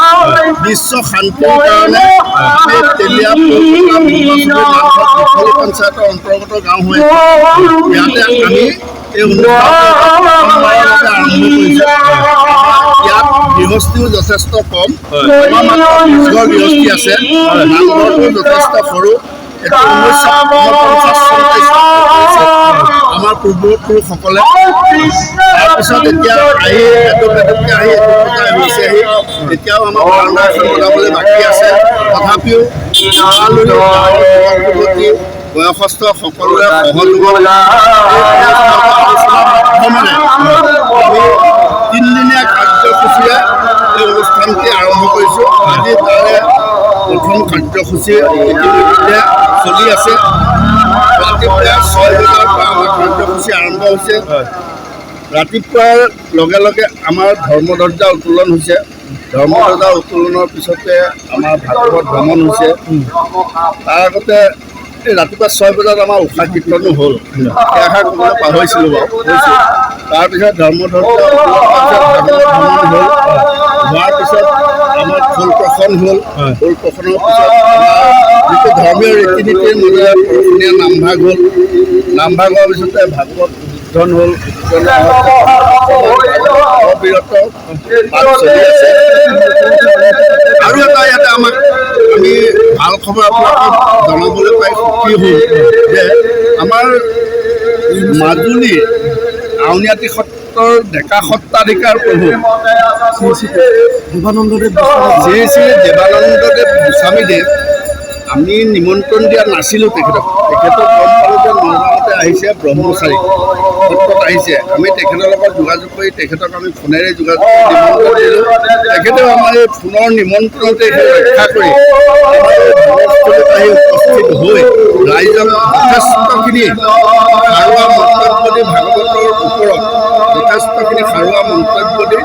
কৰিছোঁ বিশ্ব শান্তিৰ কাৰণে আমি তেলীয়া পঞ্চায়তৰ অন্তৰ্গত গাঁও হৈ ইয়াতে আমি এই অনুষ্ঠানটো আৰম্ভ কৰিছোঁ। ইয়াত গৃহস্থীও যথেষ্ট কম, আমাৰ মাত্ৰ 20 ঘৰ গৃহস্থী আছে, নামঘৰটো যথেষ্ট সৰু। এইটো 1950 আমাৰ পূৰ্বপুৰুষসকলে তাৰপিছত এতিয়া আহি হৈছে এতিয়াও আমাৰ বাৰাণ্ডা এখন বনাবলৈ বাকী আছে। তথাপিও বয়সস্থ সকলোৰে সহযোগত তিনিদিনীয়া কাৰ্যসূচীৰে এই অনুষ্ঠানটি আৰম্ভ কৰিছোঁ। আজি তাৰে প্ৰথম কাৰ্যসূচী ইতিমধ্যে চলি আছে। ৰাতিপুৱা 6 বজাৰ পৰা আমাৰ কাৰ্যসূচী আৰম্ভ হৈছে। ৰাতিপুৱাৰ লগে লগে আমাৰ ধৰ্মধ্বজা উত্তোলন হৈছে। ধৰ্মধ্বজা উত্তোলনৰ পিছতে আমাৰ ভাগৱত ভ্ৰমণ হৈছে। তাৰ আগতে এই ৰাতিপুৱা 6 বজাত আমাৰ উষা কীৰ্তনো হ'ল। এষাৰ ক'বলৈ পাহৰিছিলোঁ বাৰু হৈছোঁ। তাৰপিছত ধৰ্মধ্বজা ভাগৱত ভ্ৰমণ হ'ল। হোৱাৰ পিছত আমাৰ খোল প্ৰসন হ'ল। খোল প্ৰসনৰ পিছত যিটো ধৰ্মীয় ৰীতি নীতিৰ মাজেৰে পৰষুণীয়া নামভাগ হ'ল। নামভাগ হোৱাৰ পিছতে ভাগৱত উদ্বোধন হ'ল। অবিৰত পাঠ চলি আছে। আৰু এটা ইয়াতে আমাক আমি ভাল খবৰ আপোনালোকক জনাবলৈ পাই সুখী হ'ল যে আমাৰ মাজুলী আউনীআটী সত্ৰৰ ডেকা সত্ৰাধিকাৰ প্ৰভু শ্ৰী শ্ৰী দেৱানন্দদেৱ গোস্বামীদেৱ আমি নিমন্ত্ৰণ দিয়া নাছিলোঁ তেখেতক গম পালোঁ যে নগাঁৱতে আহিছে, ব্ৰহ্মচাৰী সত্ৰত আহিছে। আমি তেখেতৰ লগত যোগাযোগ কৰি তেখেতক আমি ফোনেৰে যোগাযোগ কৰি নিমন্ত্ৰণ দিলোঁ। তেখেতেও আমাৰ এই ফোনৰ নিমন্ত্ৰণতে ৰক্ষা কৰি আহি উপস্থিত হৈ ৰাইজক যথেষ্টখিনি সাৰুৱা মন্তব্য দি ভাগৱতৰ ওপৰত যথেষ্টখিনি সাৰুৱা মন্তব্য দি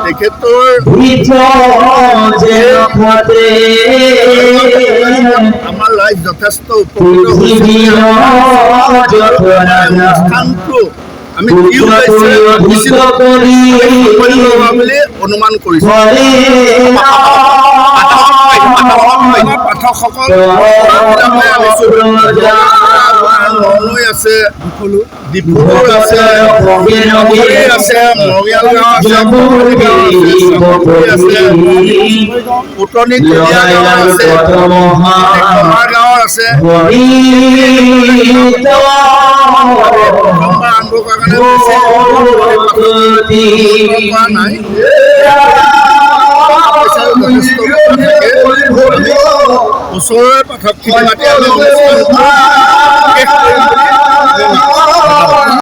তেখেতৰ আমাৰ ৰাইজ যথেষ্ট উপকৃত হৈছে। অনুষ্ঠানটো আমি কি ওলাইছে বুলি অনুমান কৰিছোঁ। পাঠকসকল ননৈ আছে, ডিব্ৰুগড় আছে, আছে, মৰিয়াল গাঁও আছে, পুতনি গাঁও আছে, কমাৰ গাঁৱৰ আছে। ওচৰৰে পাঠকখিনি মাতি আমি